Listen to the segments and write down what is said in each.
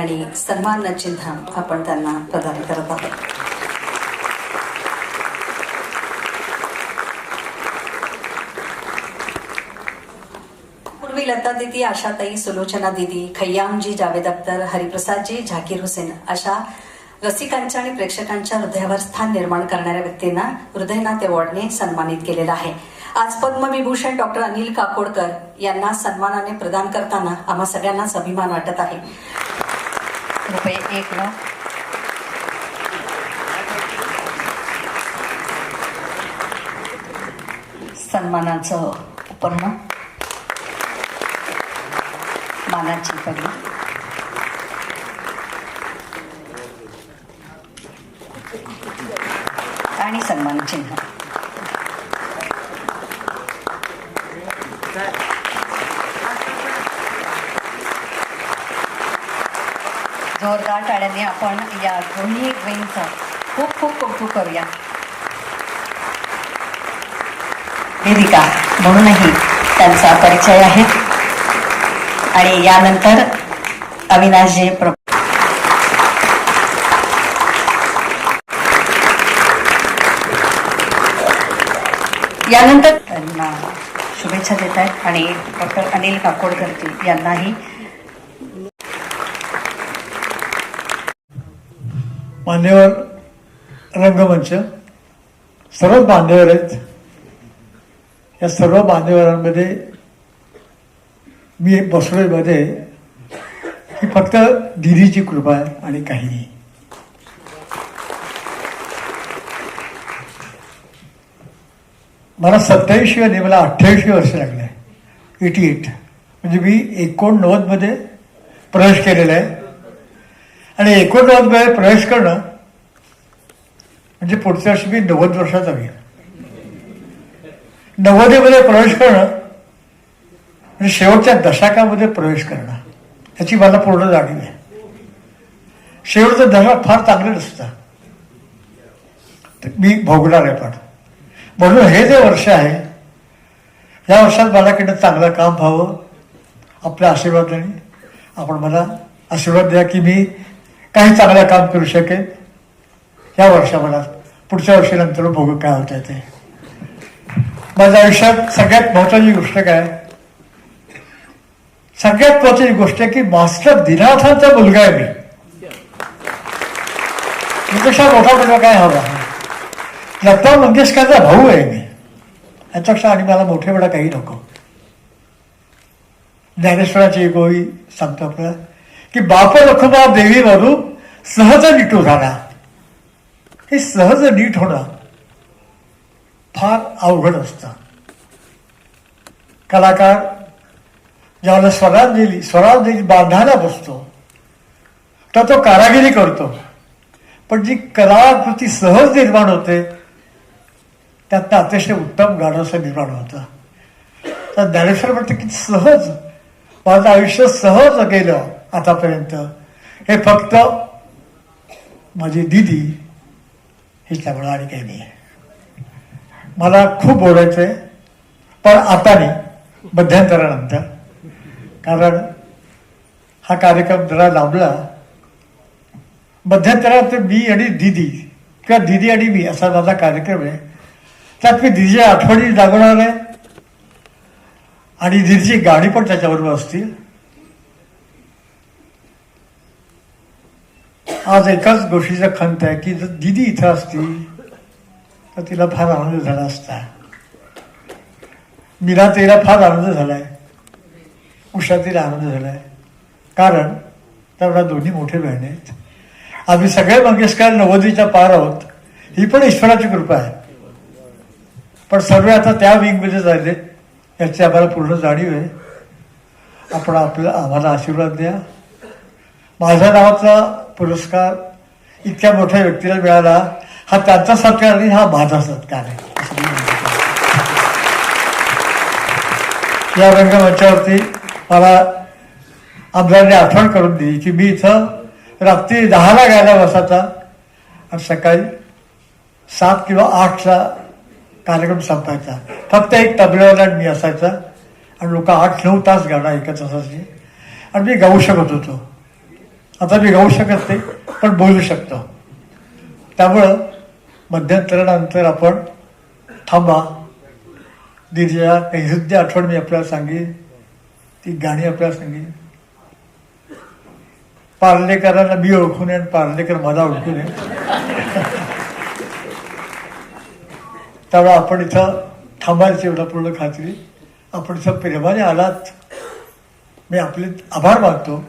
आणि सन्मान चिन्ह आपण त्यांना प्रदान करत आहोत. पूर्वी लता दीदी, आशाताई, सुलोचना दीदी, खय्यामजी, जावेद अख्तर, हरिप्रसादजी, झाकीर हुसेन अशा रसिकांच्या आणि प्रेक्षकांच्या हृदयावर स्थान निर्माण करणाऱ्या व्यक्तींना हृदयनाथ अवॉर्डने सन्मानित केलेलं आहे. आज पद्मविभूषण डॉक्टर अनिल काकोडकर यांना सन्मानाने प्रदान करताना आम्हा सगळ्यांनाच अभिमान वाटत आहे. रुपये 1 लाख. सन्मानाचं उपन्न, मानाची पदवी, आणि सन्मान चिन्ह. जोरदार टाळ्यांनी आपण या दोन्ही विंगचं खूप खूप कौतुक करूया. वेदिका म्हणूनही त्यांचा परिचय आहे. आणि यानंतर अविनाशजी यानंतर त्यांना शुभेच्छा देत आहेत आणि डॉक्टर अनिल काकोडकर यांनाही. मान्यवर रंगमंच, सर्व मान्यवर आहेत. या सर्व मान्यवरांमध्ये मी बसलोय मध्ये ही फक्त दिदीची कृपा आहे आणि काही नाही. मला 27 आणि मला 28 वर्ष लागले. 88 म्हणजे मी 89 मध्ये प्रवेश केलेला आहे. आणि 89 मध्ये प्रवेश करणं म्हणजे पुढच्या वर्षी मी 90 वर्षाचा होईल. 90 मध्ये प्रवेश करणं म्हणजे शेवटच्या दशकामध्ये प्रवेश करणं, याची मला पूर्ण जाणीव आहे. शेवटचं दशक फार चांगलं नसतं, मी भोगणार आहे. पण म्हणून हे जे वर्ष आहे, या वर्षात माझ्याकडनं चांगलं काम व्हावं. आपल्या आशीर्वादाने आपण मला आशीर्वाद द्या की मी काही चांगलं काम करू शकेन. या वर्षा मला पुढच्या वर्षानंतर बघू काय होतं ते. माझ्या आयुष्यात सगळ्यात महत्वाची गोष्ट काय, सगळ्यात महत्वाची गोष्ट आहे की मास्टर दिनानाथांचा मुलगा आहे मी. यापेक्षा मोठा मुलगा काय हवा. लता मंगेशकरचा भाऊ आहे मी. याच्यापेक्षा आणि मला मोठे मोठा काही नको. ज्ञानेश्वराची एक ओळी सांगतो आपल्याला की बाप रखुबा देवी वरू सहज नीटू झाला. हे सहज नीट होणं फार अवघड असतं. कलाकार ज्यावेळेला स्वरांजली बांधायला बसतो तर तो कारागिरी करतो, पण जी कलाकृती सहज निर्माण होते त्यातनं अतिशय उत्तम गाणं असं निर्माण होतं. तर ज्ञानेश्वर म्हणतं की सहज माझं आयुष्य सहज गेलं आतापर्यंत, हे फक्त माझी दिदी हिच्यामुळे आणि काही नाही. मला खूप बोलायचं आहे पण आता नाही, मध्यंतरानंतर. कारण हा कार्यक्रम जरा लांबला. मध्यंतरात मी आणि दिदी किंवा दिदी आणि मी असा माझा कार्यक्रम आहे. त्यात मी दिदीच्या आठवणी जागवणार आहे आणि दिदीची गाणी पण त्याच्याबरोबर असतील. आज एकाच गोष्टीचा खंत आहे की जर दिदी इथं असती तर तिला फार आनंद झाला असता. मीरा तिला फार आनंद झालाय, उषा तिला आनंद झालाय. कारण त्यावेळेला दोन्ही मोठे बहिणी आहेत. आम्ही सगळे मंगेशकर 90च्या पार आहोत. ही पण ईश्वराची कृपा आहे. पण सर्व आता त्या विंगमध्ये जायले याची आम्हाला पूर्ण जाणीव आहे. आपण आम्हाला आशीर्वाद द्या. माझ्या नावाचा पुरस्कार इतक्या मोठ्या व्यक्तीला मिळाला, हा त्यांचा सत्कार नाही, हा माझा सत्कार आहे. या रंगमंचावरती मला आमदारांनी आठवण करून दिली की मी इथं रात्री 10ला गायला बसायचा आणि सकाळी 7 किंवा 8ला कार्यक्रम संपायचा. फक्त एक तबल्यावाला मी असायचा आणि लोक 8-9 तास गाणं ऐकत असायचे आणि मी गाऊ शकत होतो. आता मी गाऊ शकत नाही पण बोलू शकतो. त्यामुळं मध्यंतरानंतर आपण थांबा. दिदीच्या काही हृदय आठवण मी आपल्याला सांगेन, ती गाणी आपल्याला सांगेन. पार्लेकरांना मी ओळखू नये आणि पार्लेकर मला ओळखू नये. त्यामुळे आपण इथं थांबायची एवढा पूर्ण खात्री. आपण इथं प्रेमाने आलात, मी आपले आभार मानतो.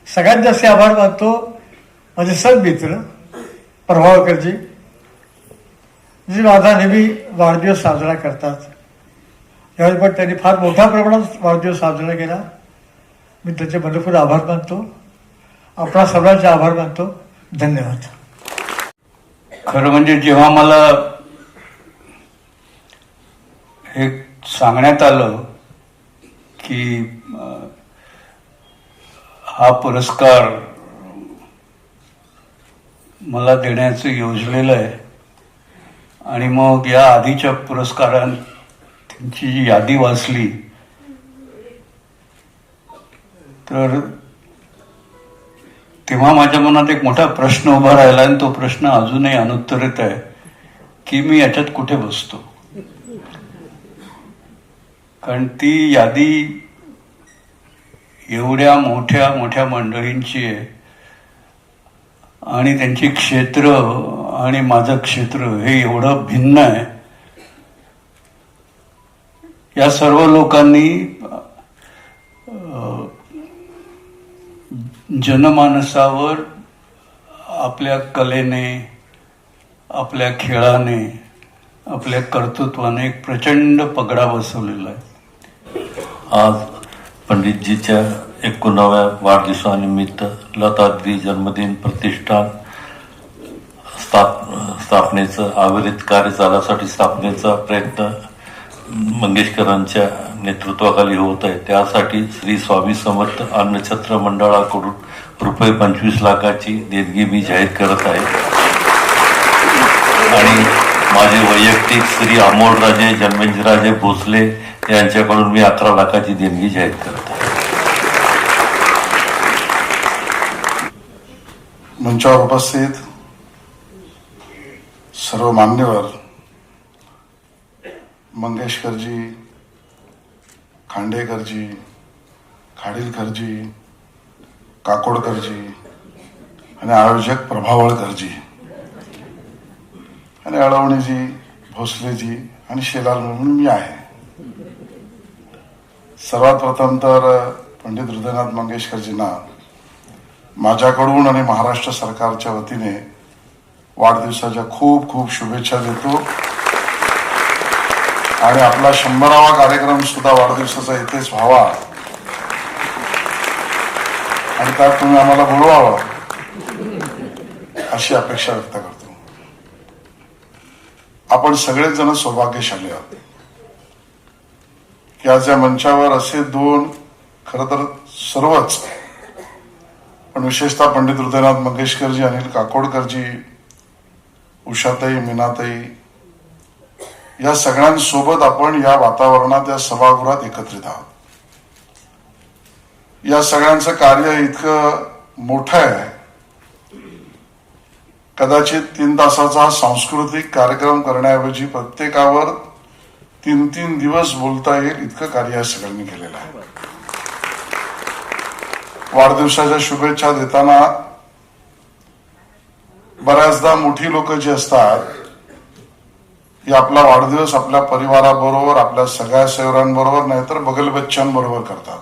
सगळ्यात जास्त आभार मानतो माझे सण मित्र प्रभावकरजी, जे माझा नेहमी वाढदिवस साजरा करतात. यावेळी पण त्यांनी फार मोठ्या प्रमाणात वाढदिवस साजरा केला. मी त्याचे मनपूर्वक आभार मानतो. आपणा सर्वांचे आभार मानतो. धन्यवाद. खरं म्हणजे जेव्हा मला हे सांगण्यात आलं की हा पुरस्कार मला देण्याचं योजलेलं आहे आणि मग या आधीच्या पुरस्कारांची जी यादी वाचली तर तेव्हा माझ्या मनात एक मोठा प्रश्न उभा राहिला आणि तो प्रश्न अजूनही अनुत्तरित आहे की मी याच्यात कुठे बसतो. कारण ती यादी एवढ्या मोठ्या मोठ्या मंडळींची आहे आणि त्यांची क्षेत्र आणि माझं क्षेत्र हे एवढं भिन्न आहे. या सर्व लोकांनी जनमानसावर आपल्या कलेने, आपल्या खेळाने, आपल्या कर्तृत्वाने एक प्रचंड पगडा बसवलेला आहे. आज पंडितजीच्या 91व्या वाढदिवसानिमित्त लतादिदी जन्मदिन प्रतिष्ठान स्थापनेचं अविरत कार्य चालण्यासाठी स्थापनेचा प्रयत्न मंगेशकरांच्या नेतृत्वाखाली होत आहे. त्यासाठी श्री स्वामी समर्थ अन्नछत्र मंडळाकडून रुपये 25 लाखाची देणगी मी जाहीर करत आहे आणि माझे वैयक्तिक श्री अमोलराजे जन्मेंद्रराजे भोसले यांच्याकडून मी 11 लाखाची देणगी जाहीर करत आहे. मंचावर उपस्थित सर्व मान्यवर, मंगेशकरजी, खांडेकरजी, खाडीलकरजी, काकोडकरजी आणि आयोजक प्रभावळकरजी आणि अळवणीजी, भोसलेजी आणि शेलार म्हणून मी आहे. सर्वात प्रथम तर पंडित हृदयनाथ मंगेशकरजींना माझ्याकडून आणि महाराष्ट्र सरकारच्या वतीने वाढदिवसाच्या खूप खूप शुभेच्छा देतो आणि आपला 100वा कार्यक्रम सुद्धा वाढदिवसाचा इथेच व्हावा आणि त्यात तुम्ही आम्हाला बोलवावं अशी अपेक्षा व्यक्त करतो. आपण सगळेच जण सौभाग्यशाली आहोत की आज या मंचावर असे दोन, खरं तर सर्वच, पण विशेषतः पंडित हृदयनाथ मंगेशकरजी, अनिल काकोडकरजी, उषाताई, मीनाताई या सगळ्यांसोबत आपण या वातावरणात, या सभागृहात एकत्रित आहोत. या सगळ्यांचं कार्य इतकं मोठं आहे, कदाचित 3 तासाचा सांस्कृतिक कार्यक्रम करण्याऐवजी प्रत्येकावर 3-3 दिवस बोलता येईल इतकं कार्य या सगळ्यांनी केलेलं आहे. वाढदिवसाच्या शुभेच्छा देताना बऱ्याचदा मोठी लोक जी असतात ही आपला वाढदिवस आपल्या परिवाराबरोबर, आपल्या सगळ्या सेवरांबरोबर नाहीतर बगल बच्चांबरोबर करतात.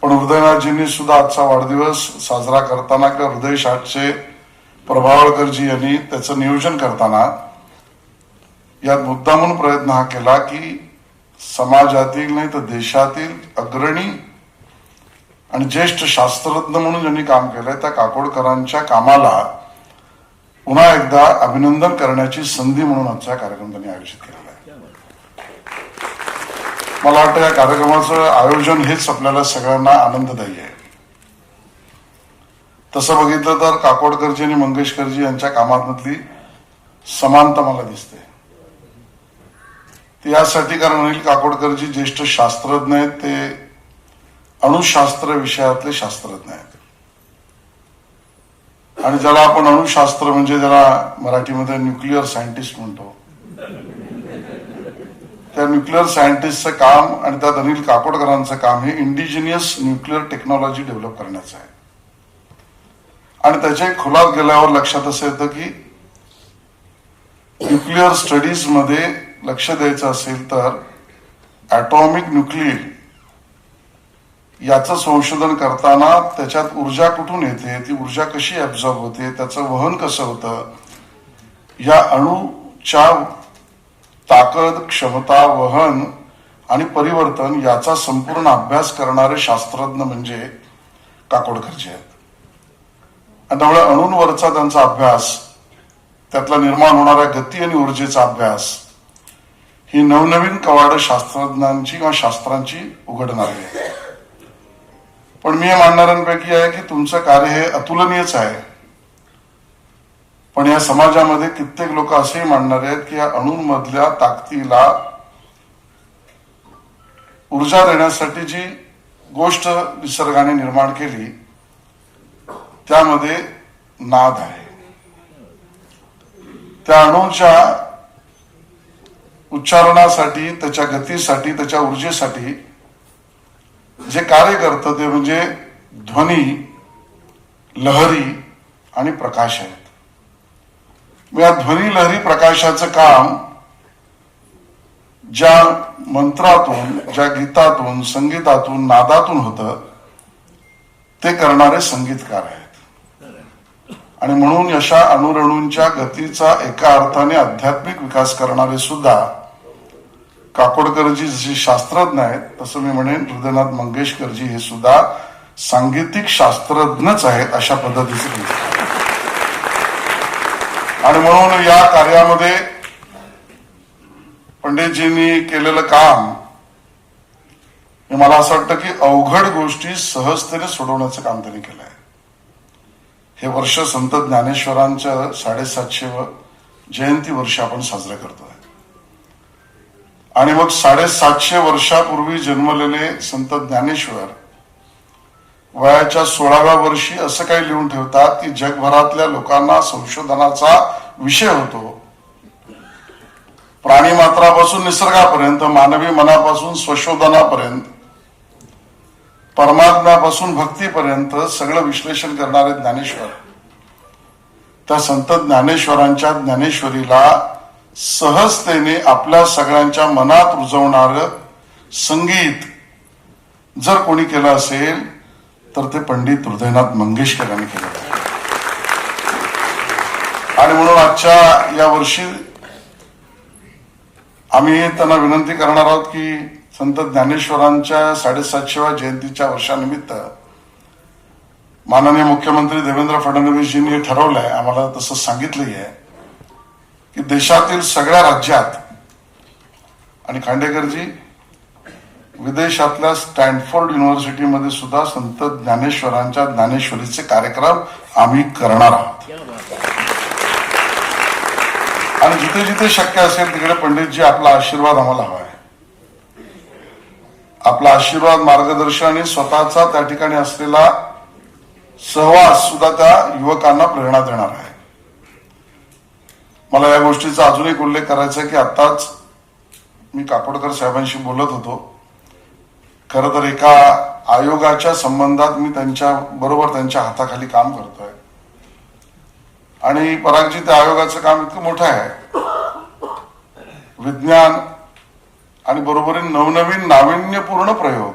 पण हृदयनाथजींनी सुद्धा आजचा वाढदिवस साजरा करताना किंवा हृदय शाटचे प्रभावळकरजी यांनी त्याचं नियोजन करताना यात मुद्दामून प्रयत्न हा केला की समाजातील नाही तर देशातील अग्रणी आणि ज्येष्ठ शास्त्रज्ञ म्हणून ज्यांनी काम केलंय त्या काकोडकरांच्या कामाला पुन्हा एकदा अभिनंदन करण्याची संधी म्हणून आजचा कार्यक्रम त्यांनी आयोजित केलेला आहे. मला वाटतं या कार्यक्रमाचं आयोजन हेच आपल्याला सगळ्यांना आनंददायी आहे. तसं बघितलं तर काकोडकरजी आणि मंगेशकरजी यांच्या कामातली समानता मला दिसते. ती यासाठी कारण अनिल काकोडकरजी ज्येष्ठ शास्त्रज्ञ आहेत, ते अणुशास्त्र विषयातले शास्त्रज्ञ आहेत आणि ज्याला आपण अणुशास्त्र म्हणजे ज्याला मराठीमध्ये न्यूक्लिअर सायंटिस्ट म्हणतो, त्या न्यूक्लिअर सायंटिस्टचं काम आणि त्यात अनिल काकोडकरांचं काम हे इंडिजिनियस न्यूक्लिअर टेक्नॉलॉजी डेव्हलप करण्याचं आहे. आणि त्याच्या खोलात गेल्यावर लक्षात असं येतं की न्यूक्लिअर स्टडीज मध्ये लक्ष द्यायचं असेल तर ॲटॉमिक न्यूक्लिअर याचं संशोधन करताना त्याच्यात ऊर्जा कुठून येते, ती ऊर्जा कशी ऍब्झॉर्ब होते, त्याचं वहन कसं होतं, या अणूच्या ताकद, क्षमता, वहन आणि परिवर्तन याचा संपूर्ण अभ्यास करणारे शास्त्रज्ञ म्हणजे काकोडकरजी आहेत. आणि त्यामुळे अणूंवरचा त्यांचा अभ्यास, त्यातला निर्माण होणाऱ्या गती आणि ऊर्जेचा अभ्यास ही नवनवीन कवाडं शास्त्रज्ञांची किंवा शास्त्रांची उघडणारी आहे. पण मी हे मानणाऱ्यांपैकी आहे की तुमचं कार्य हे अतुलनीयच आहे. पण या समाजामध्ये कित्येक लोक असेही मानणारे आहेत की या अणूंमधल्या ताकदीला ऊर्जा देण्यासाठी जी गोष्ट निसर्गाने निर्माण केली त्यामध्ये नाद आहे. त्या अणूच्या उच्चारणासाठी, त्याच्या गतीसाठी, त्याच्या ऊर्जेसाठी जे कार्य करतं ते म्हणजे ध्वनी, लहरी आणि प्रकाश आहेत. या ध्वनी, लहरी, प्रकाशाचं काम ज्या मंत्रातून, ज्या गीतातून, संगीतातून, नादातून होतं ते करणारे संगीतकार आहेत. आणि म्हणून अशा अणुरेणूंच्या गतीचा एका अर्थाने आध्यात्मिक विकास करणारे सुद्धा काकोडकरजी जसे शास्त्रज्ञ आहेत तसं मी म्हणेन हृदयनाथ मंगेशकरजी हे सुद्धा सांगीतिक शास्त्रज्ञच आहेत अशा पद्धतीचे. आणि म्हणून या कार्यामध्ये पंडितजींनी केलेलं काम हे मला असं वाटतं की अवघड गोष्टी सहजतेने सोडवण्याचं काम त्यांनी केलं आहे. हे वर्ष संत ज्ञानेश्वरांचं 750 जयंती वर्ष आपण साजरं करतोय. आणि मग 750 वर्षापूर्वी जन्मलेले संत ज्ञानेश्वर वयाच्या 16व्या वर्षी असं काही लिहून ठेवतात की जगभरातल्या लोकांना संशोधनाचा विषय होतो. प्राणी मात्रापासून निसर्गापर्यंत, मानवी मनापासून स्वशोधनापर्यंत, परमात्म्यापासून भक्तीपर्यंत सगळं विश्लेषण करणारे ज्ञानेश्वर, त्या संत ज्ञानेश्वरांच्या ज्ञानेश्वरीला सहजतेने आपल्या सगळ्यांच्या मनात रुजवणार संगीत जर कोणी केलं असेल तर ते पंडित हृदयनाथ मंगेशकर यांनी केलं. आणि म्हणून आजच्या या वर्षी आम्ही त्यांना विनंती करणार आहोत की संत ज्ञानेश्वरांच्या 750व्या जयंतीच्या वर्षानिमित्त माननीय मुख्यमंत्री देवेंद्र फडणवीसजींनी ठरवलंय, आम्हाला तसं सांगितलंही आहे की देशातील सगळ्या राज्यात, आणि खांडेकरजी विदेशातल्या स्टॅनफोर्ड युनिव्हर्सिटीमध्ये सुद्धा संत ज्ञानेश्वरांच्या ज्ञानेश्वरीचे कार्यक्रम आम्ही करणार आहोत. आणि जिथे जिथे शक्य असेल तिकडे पंडितजी आपला आशीर्वाद आम्हाला हवा आहे. आपला आशीर्वाद, मार्गदर्शन आणि स्वतःचा त्या ठिकाणी असलेला सहवास सुद्धा त्या युवकांना प्रेरणा देणार आहे. मला या गोष्टीचा अजून एक उल्लेख करायचा आहे की आताच मी काकोडकर साहेबांशी बोलत होतो. खरं तर एका आयोगाच्या संबंधात मी त्यांच्या बरोबर त्यांच्या हाताखाली काम करतोय. आणि परागजी, त्या आयोगाचं काम इतकं मोठं आहे, विज्ञान आणि बरोबरीने नवनवीन नाविन्यपूर्ण प्रयोग,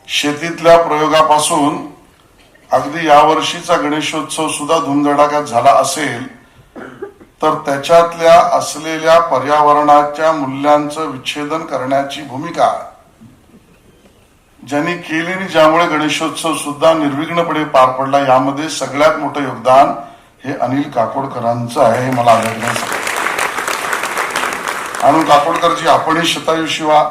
शेतीतल्या प्रयोगापासून अगदी यावर्षीचा गणेशोत्सव सुद्धा धुमधडाक्यात झाला असेल तर त्याच्यातल्या असलेल्या पर्यावरणाच्या मूल्यांचं विच्छेदन करण्याची भूमिका ज्यांनी केली आणि ज्यामुळे गणेशोत्सव सुद्धा निर्विघ्नपणे पार पडला, यामध्ये सगळ्यात मोठं योगदान हे अनिल काकोडकरांचं आहे, हे मला आढळण्यास आलं. आणि काकोडकरजी, आपणही शतायुषी व्हा,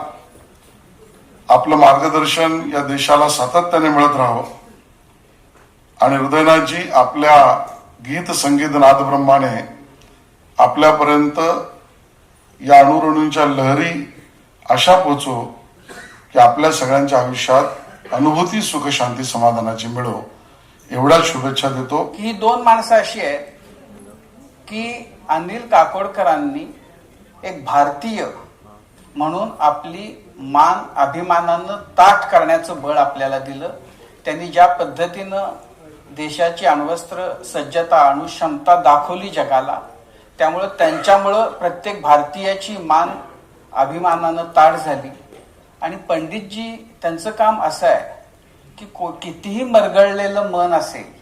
आपलं मार्गदर्शन या देशाला सातत्याने मिळत राहावं. आणि हृदयनाथजी, आपल्या गीत संगीत नादब्रह्माने आपल्यापर्यंत या अणुरेणूंच्या लहरी अशा पोचो की आपल्या सगळ्यांच्या आयुष्यात अनुभूती, सुख, शांती, समाधानाची मिळो, एवढ्याच शुभेच्छा देतो. ही दोन माणसं अशी आहेत की अनिल काकोडकरांनी एक भारतीय म्हणून आपली मान अभिमानानं ताठ करण्याचं बळ आपल्याला दिलं. त्यांनी ज्या पद्धतीनं देशाची अण्वस्त्र सज्जता अणुक्षमता दाखवली जगाला, त्यामुळं त्यांच्यामुळं प्रत्येक भारतीयाची मान अभिमानानं ताठ झाली. आणि पंडितजी त्यांचं काम असं आहे की कितीही मरगळलेलं मन असेल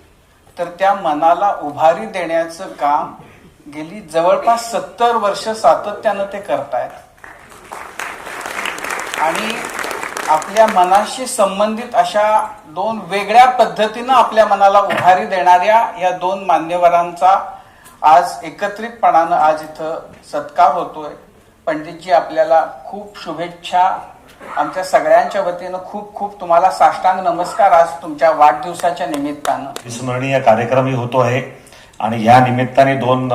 तर त्या मनाला उभारी देण्याचं काम गेली जवळपास 70 वर्ष सातत्यानं ते करतायत. आणि आपल्या मनाशी संबंधित अशा दोन वेगळ्या पद्धतीनं आपल्या मनाला उभारी देणाऱ्या या दोन मान्यवरांचा आज एकत्रितपणानं आज इथं सत्कार होतोय. पंडितजी आपल्याला खूप शुभेच्छा. आमच्या सगळ्यांच्या वतीनं खूप खूप तुम्हाला साष्टांग नमस्कार आज तुमच्या वाढदिवसाच्या निमित्तानं. स्मरणीय कार्यक्रमही होतो आहे आणि या निमित्ताने दोन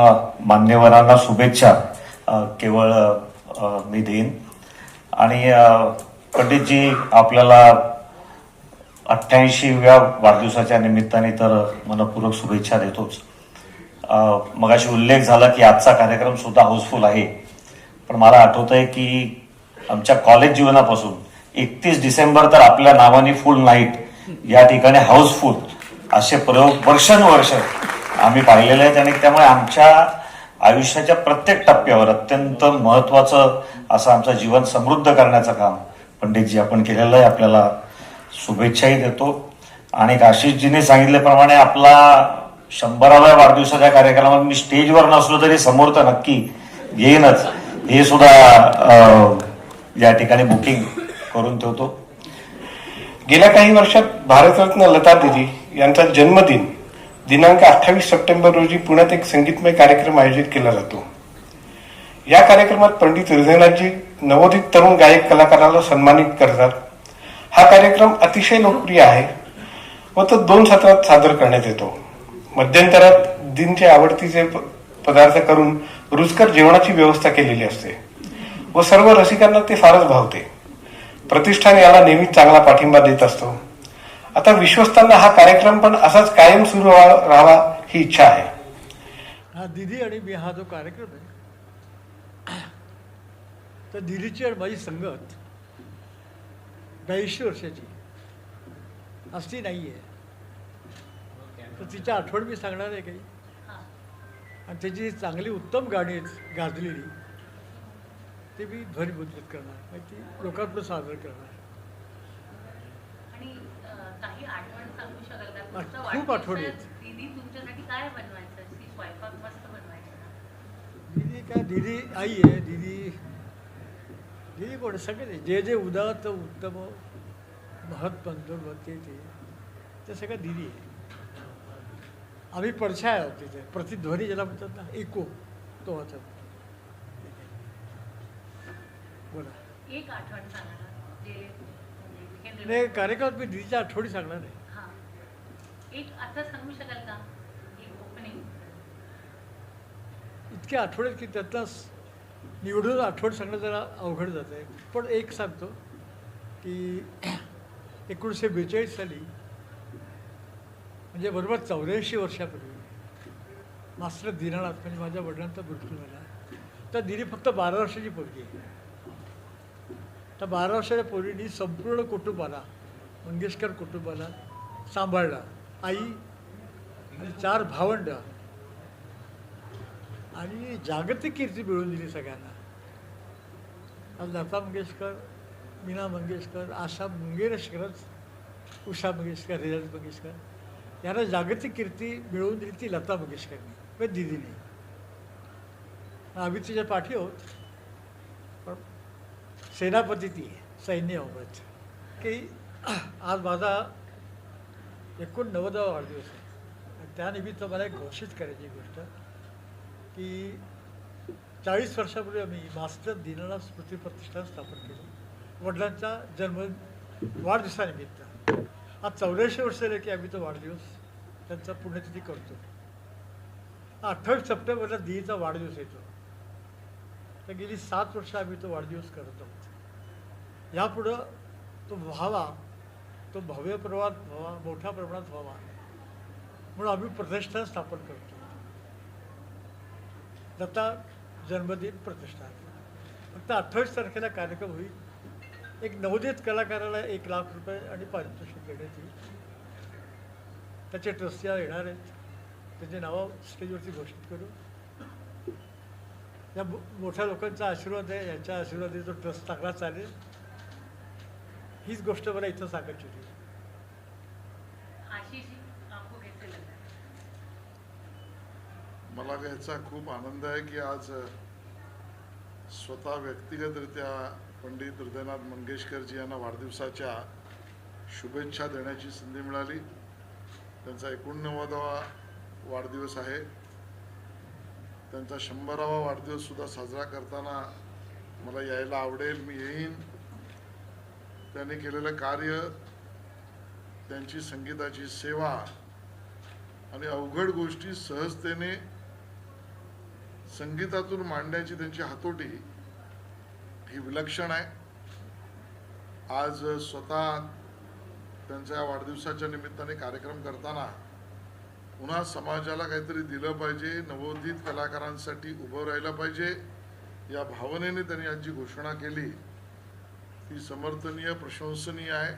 मान्यवरांना शुभेच्छा केवळ मी देईन. आणि पंडितजी आपल्याला 88व्या वाढदिवसाच्या निमित्ताने तर मनपूर्वक शुभेच्छा देतोच. मगाशी उल्लेख झाला की आजचा कार्यक्रम सुद्धा हाऊसफुल आहे, पण मला आठवत आहे की आमच्या कॉलेज जीवनापासून 31 डिसेंबर तर आपल्या नावाने फुल नाईट, या ठिकाणी हाऊसफुल असे प्रयोग वर्षानुवर्ष आम्ही पाहिलेले आहेत. आणि त्यामुळे आमच्या आयुष्याच्या प्रत्येक टप्प्यावर अत्यंत महत्वाचं असं आमचं जीवन समृद्ध करण्याचं काम पंडितजी आपण केलेलं आहे. आपल्याला शुभेच्छाही देतो. आणि आशिषजीने सांगितल्याप्रमाणे आपला 100व्या वाढदिवसाच्या कार्यक्रमात मी स्टेजवर नसलो तरी समोर तर नक्की येईनच, हे सुद्धा या ठिकाणी बुकिंग करून ठेवतो. गेल्या काही वर्षात भारतरत्न लता दिदी यांचा जन्मदिन दिनांक 28 सप्टेंबर रोजी पुण्यात एक संगीतमय कार्यक्रम आयोजित केला जातो. या कार्यक्रमात पंडित हृदयनाथजी नवोदित तरुण गायक कलाकाराला सन्मानित करतात. हा कार्यक्रम अतिशय लोकप्रिय आहे व तो 2 सत्रात सादर करण्यात येतो. मध्यंतरात दिनचे आवडतीचे पदार्थ करून रुचकर जेवणाची व्यवस्था केलेली असते व सर्व रसिकांना ते फारच भावते. प्रतिष्ठान याला नेहमीच चांगला पाठिंबा देत असतो. आता विश्वस्तांना हा कार्यक्रम पण असाच कायम सुरू राहावा ही इच्छा आहे. हा दिदी आणि मी हा जो कार्यक्रम आहे तर दिदीची आणि माझी संगत 82 वर्षाची असती नाही आहे. तर तिच्या आठवण मी सांगणार आहे काही, आणि त्याची चांगली उत्तम गाणी गाजलेली ते मी ध्वनिमुद्रित करणार, ती लोकांपुढे सादर करणार. आणि काही आठवण सांगू शकाल का? तुमचा खूप आठवणी वाढदिवसात आहेत. दीदी तुमच्यासाठी काय बनवायचं? ती स्वयंपाक मस्त बनवायचं ना. दीदी काय, दीदी आई आहे. दीदी कोण सगळे जे जे उदात्त उत्तम महत् बनते ते सगळं दीदी आहे. आम्ही पडछाया आहोत तिथे. प्रतिध्वनी ज्याला म्हणतात ना, इको, तो होता. बोला. एक आठवण सांगा ना, जे म्हणजे नाही, कार्यक्रमात मी दीदीच्या आठवणी सांगणार आहे. हां, एक आता सांगू शकाल का? एक ओपनिंग. इतक्या आठवड्यात की त्यातला निवडून आठवण सांगणं जरा अवघड जात आहे. पण एक सांगतो की 1942 साली, म्हणजे बरोबर 84 वर्षापूर्वी, मास्टर दीनानाथ म्हणजे माझ्या वडिलांचा मृत्यू झाला. तर दिदी फक्त 12 वर्षाची पोरगी आहे. त्या 12 वर्षाच्या पोरीने संपूर्ण कुटुंबाला, मंगेशकर कुटुंबाला सांभाळला. आई आणि 4 भावंड आणि जागतिक कीर्ती मिळवून दिली सगळ्यांना. आज लता मंगेशकर, मीना मंगेशकर, आशा मंगेशकरच, उषा मंगेशकर, रियाज मंगेशकर यांना जागतिक कीर्ती मिळवून दिली ती लता मंगेशकरनी, पण दिदीने. आम्ही तिच्या पाठी आहोत, पण सेनापती ती आहे, सैन्य अवगत. की आज माझा 89वा वाढदिवस आहे. आणि त्यानिमित्त मला एक घोषित करायची गोष्ट की 40 वर्षापूर्वी आम्ही मास्टर दीनानाथ स्मृती प्रतिष्ठान स्थापन केलं वडिलांच्या वाढदिवसानिमित्त. आज 84 वर्ष झाले की आम्ही तो वाढदिवस त्यांचा पुण्यतिथी करतो. 28 सप्टेंबरला दीदीचा वाढदिवस येतो. तर गेली 7 वर्ष आम्ही तो वाढदिवस करत आहोत. यापुढं तो व्हावा, तो भव्य प्रमाणात व्हावा, मोठ्या प्रमाणात व्हावा म्हणून आम्ही प्रतिष्ठान स्थापन करतो, दत्ता जन्मदिन प्रतिष्ठान. फक्त 28 तारखेला कार्यक्रम होईल. एक नवोदित कलाकाराला 1,00,000 रुपये आणि पारितोषिक देण्यात येईल. त्याचे ट्रस्टी येणार आहेत, त्याचे नावं स्टेजवरती घोषित करू. या मोठ्या लोकांचा आशीर्वाद आहे, यांच्या आशीर्वादाने तो ट्रस्ट चांगला चालेल, हीच गोष्ट मला इथं सांगायची होती. आशिष आपको कैसे लग रहा है? मला याचा खूप आनंद आहे की आज स्वतः व्यक्तिगतरित्या पंडित हृदयनाथ मंगेशकरजी यांना वाढदिवसाच्या शुभेच्छा देण्याची संधी मिळाली. त्यांचा 89वा वाढदिवस आहे. त्यांचा 100वा वाढदिवससुद्धा साजरा करताना मला यायला आवडेल, मी येईन. त्यांनी केलेलं कार्य, त्यांची संगीताची सेवा आणि अवघड गोष्टी सहजतेने संगीतातून मांडण्याची त्यांची हातोटी ही विलक्षण आहे. आज स्वतः त्यांच्या वाढदिवसाच्या निमित्ताने कार्यक्रम करताना पुन्हा समाजाला काहीतरी दिलं पाहिजे, नवोदित कलाकारांसाठी उभं राहिलं पाहिजे, या भावनेने त्यांनी आज जी घोषणा केली ती समर्थनीय, प्रशंसनीय आहे.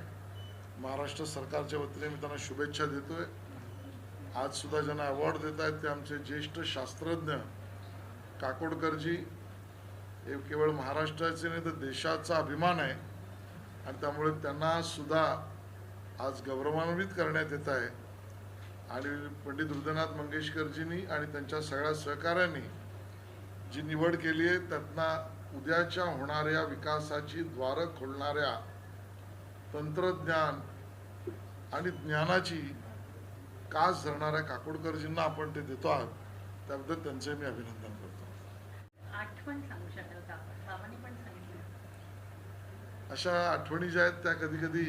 महाराष्ट्र सरकारच्या वतीने मी त्यांना शुभेच्छा देतोय. आज सुद्धा ज्यांना अवॉर्ड देत आहेत ते आमचे ज्येष्ठ शास्त्रज्ञ काकोडकरजी. हे केवळ महाराष्ट्राचे नाही तर देशाचा अभिमान आहे आणि त्यामुळे त्यांना सुद्धा आज गौरवान्वित करण्यात येत आहे. आणि पंडित हृदयनाथ मंगेशकरजींनी आणि त्यांच्या सगळ्या सहकाऱ्यांनी जी निवड केली आहे त्यातनं उद्याच्या होणाऱ्या विकासाची द्वारं खोलणाऱ्या तंत्रज्ञान आणि ज्ञानाची कास धरणाऱ्या काकोडकरजींना आपण ते देतो आहोत. त्याबद्दल त्यांचे मी अभिनंदन करतो. आठवण सांगू शकाल का? बाबांनी पण सांगितलं. अशा आठवणी ज्या आहेत त्या कधी कधी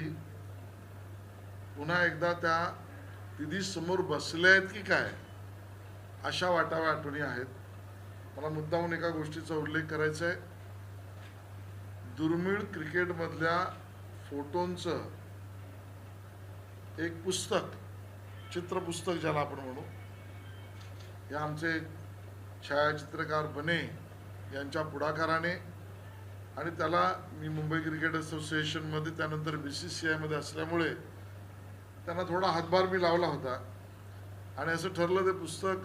पुन्हा एकदा त्या दिदी समोर बसल्या आहेत की काय अशा वाटाव्या आठवणी आहेत. मला मुद्दामून एका गोष्टीचा उल्लेख करायचा आहे. दुर्मिळ क्रिकेटमधल्या फोटोंचं एक पुस्तक, चित्रपुस्तक ज्याला आपण म्हणू, हे आमचे छायाचित्रकार बने यांच्या पुढाकाराने, आणि त्याला मी मुंबई क्रिकेट असोसिएशनमध्ये त्यानंतर BCCIमध्ये असल्यामुळे त्यांना थोडा हातभार मी लावला होता आणि असं ठरलं ते पुस्तक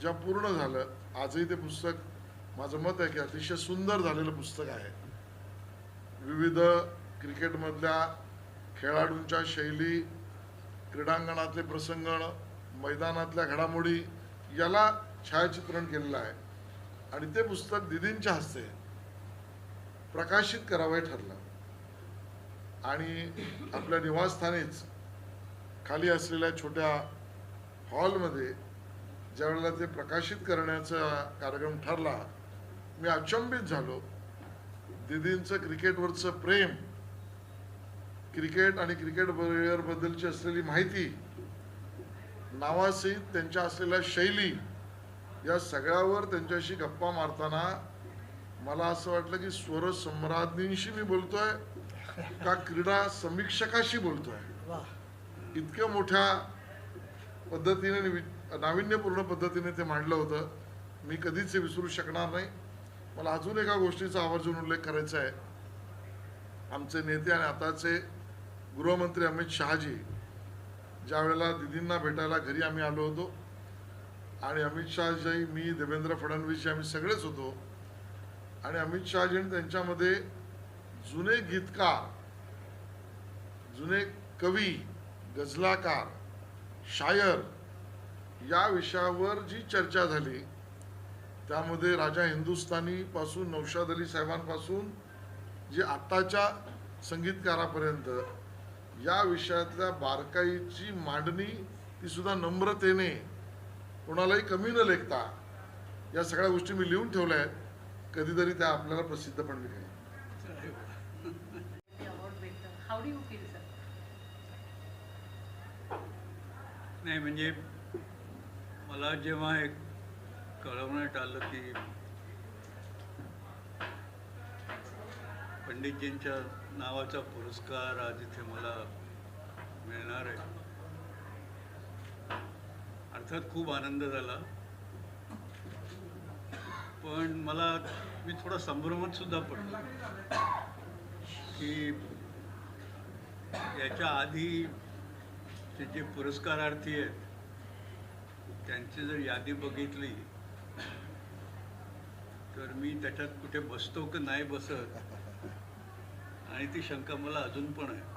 जेव्हा पूर्ण झालं, आजही ते पुस्तक माझं मत आहे की अतिशय सुंदर झालेलं पुस्तक आहे. विविध क्रिकेटमधल्या खेळाडूंच्या शैली, क्रीडांगणातले प्रसंग, मैदानातल्या घडामोडी याला छायाचित्रण केलेलं आहे आणि ते पुस्तक दिदींच्या हस्ते प्रकाशित करावं ठरलं. आणि आपल्या निवासस्थानीच खाली असलेल्या छोट्या हॉलमध्ये ज्यावेळेला ते प्रकाशित करण्याचा कार्यक्रम ठरला, मी अचंबित झालो. दिदींचं क्रिकेटवरचं प्रेम, क्रिकेट आणि क्रिकेट प्लेयरबद्दलची असलेली माहिती, नावासहित त्यांच्या असलेल्या शैली, या सगळ्यावर त्यांच्याशी गप्पा मारताना मला असं वाटलं की स्वर सम्राज्ञींशी मी बोलतोय का क्रीडा समीक्षकाशी बोलतोय. इतक्या मोठ्या पद्धतीने, नाविन्यपूर्ण पद्धतीने ते मांडलं होतं. मी कधीच हे विसरू शकणार नाही. मला अजून एका गोष्टीचा आवर्जून उल्लेख करायचा आहे. आमचे नेते आणि आताचे गृहमंत्री अमित शहाजी ज्या वेळेला दिदींना भेटायला घरी आम्ही आलो होतो आणि अमित शहाजी, मी, देवेंद्र फडणवीस आम्ही सगळेच होतो आणि अमित शहाजींनी त्यांच्यामध्ये जुने गीतकार, जुने कवी, गझलाकार, शायर या विषयावर जी चर्चा झाली त्यामध्ये राजा हिंदुस्थानी पासून नौशाद अली साहेबांपासून जे आत्ताच्या संगीतकारापर्यंत या विषयातल्या बारकाईची मांडणी, ती सुद्धा नम्रतेने, कोणालाही कमी न लेखता, या सगळ्या गोष्टी मी लिहून ठेवल्या आहेत. कधीतरी त्या आपल्याला प्रसिद्ध पण लिहिल्या. How do you feel sir? नाही म्हणजे मला जेव्हा एक कळवण्यात आलं की पंडितजींच्या नावाचा पुरस्कार आज इथे मला मिळणार आहे, अर्थात खूप आनंद झाला, पण मी थोडा संभ्रमात सुद्धा पडलो की याच्या आधी जे पुरस्कारार्थी आहेत त्यांची जर यादी बघितली तर मी त्याच्यात कुठे बसतो की नाही बसत, आणि ती शंका मला अजून पण आहे.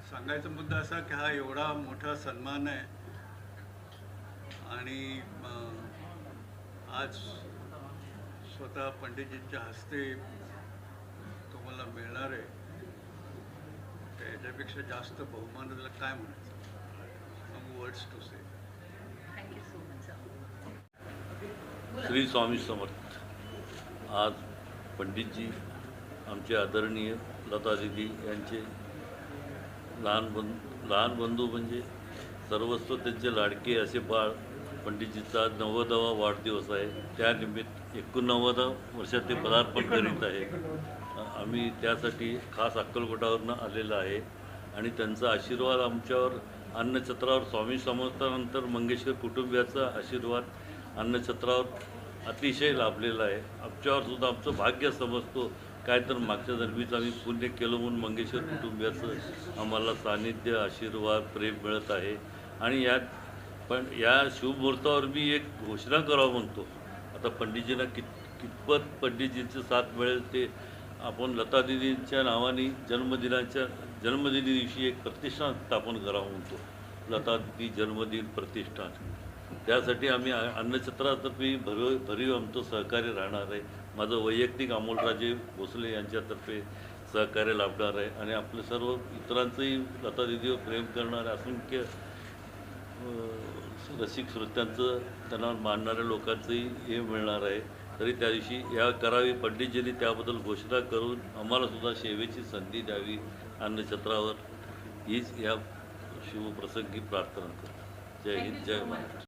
सांगायचा मुद्दा असा की हा एवढा मोठा सन्मान आहे आणि आज स्वतः पंडितजींच्या हस्ते तो मला मिळणार आहे, त्याच्यापेक्षा जास्त बहुमानाला काय म्हणायचं. Words to say. Thank you so much sir. Shri Swami Samarth. आज पंडितजी आमचे आदरणीय लता दिदी यांचे लहान बंधू म्हणजे सर्वस्व त्यांचे लाडके असे बाळ पंडितजीचा 90वा वाढदिवस आहे. त्यानिमित्त 89 वर्षात ते पदार्पण करीत आहे. आम्ही त्यासाठी खास अक्कलकोटावरनं आलेलं आहे आणि त्यांचा आशीर्वाद आमच्यावर अन्नछत्रावर स्वामी समर्थानंतर मंगेशकर कुटुंबियाचा आशीर्वाद अन्नछत्रावर अतिशय लाभलेला आहे. आमच्यावर सुद्धा आमचं भाग्य समजतो. काय तर मागच्या जन्मीचं आम्ही पुण्य केलं म्हणून मंगेशकर कुटुंबियाचं आम्हाला सानिध्य, आशीर्वाद, प्रेम मिळत आहे. आणि पण या शुभमुहूर्तावर मी एक घोषणा करावं म्हणतो. आता पंडितजींना कितपत पंडितजींची साथ मिळेल ते आपण लता दिदींच्या नावाने जन्मदिनी दिवशी एक प्रतिष्ठान स्थापन करावं म्हणतो, लता दिदी जन्मदिन प्रतिष्ठान. त्यासाठी आम्ही अन्नछत्रातर्फे भरीव आमचं सहकार्य राहणार आहे. माझं वैयक्तिक अमोलराजे भोसले यांच्यातर्फे सहकार्य लाभणार आहे आणि आपले सर्व इतरांचंही लता दिदीवर प्रेम करणारे असंख्य रसिक श्रोत्यांचं, त्यांना मानणाऱ्या लोकांचंही हे मिळणार आहे. तरी त्या दिवशी या करावी पंडितजींनी त्याबद्दल घोषणा करून आम्हाला सुद्धा सेवेची संधी द्यावी अन्नछत्रावर, हीच या शुभप्रसंगी प्रार्थना करतो. जय हिंद, जय महाराष्ट्र.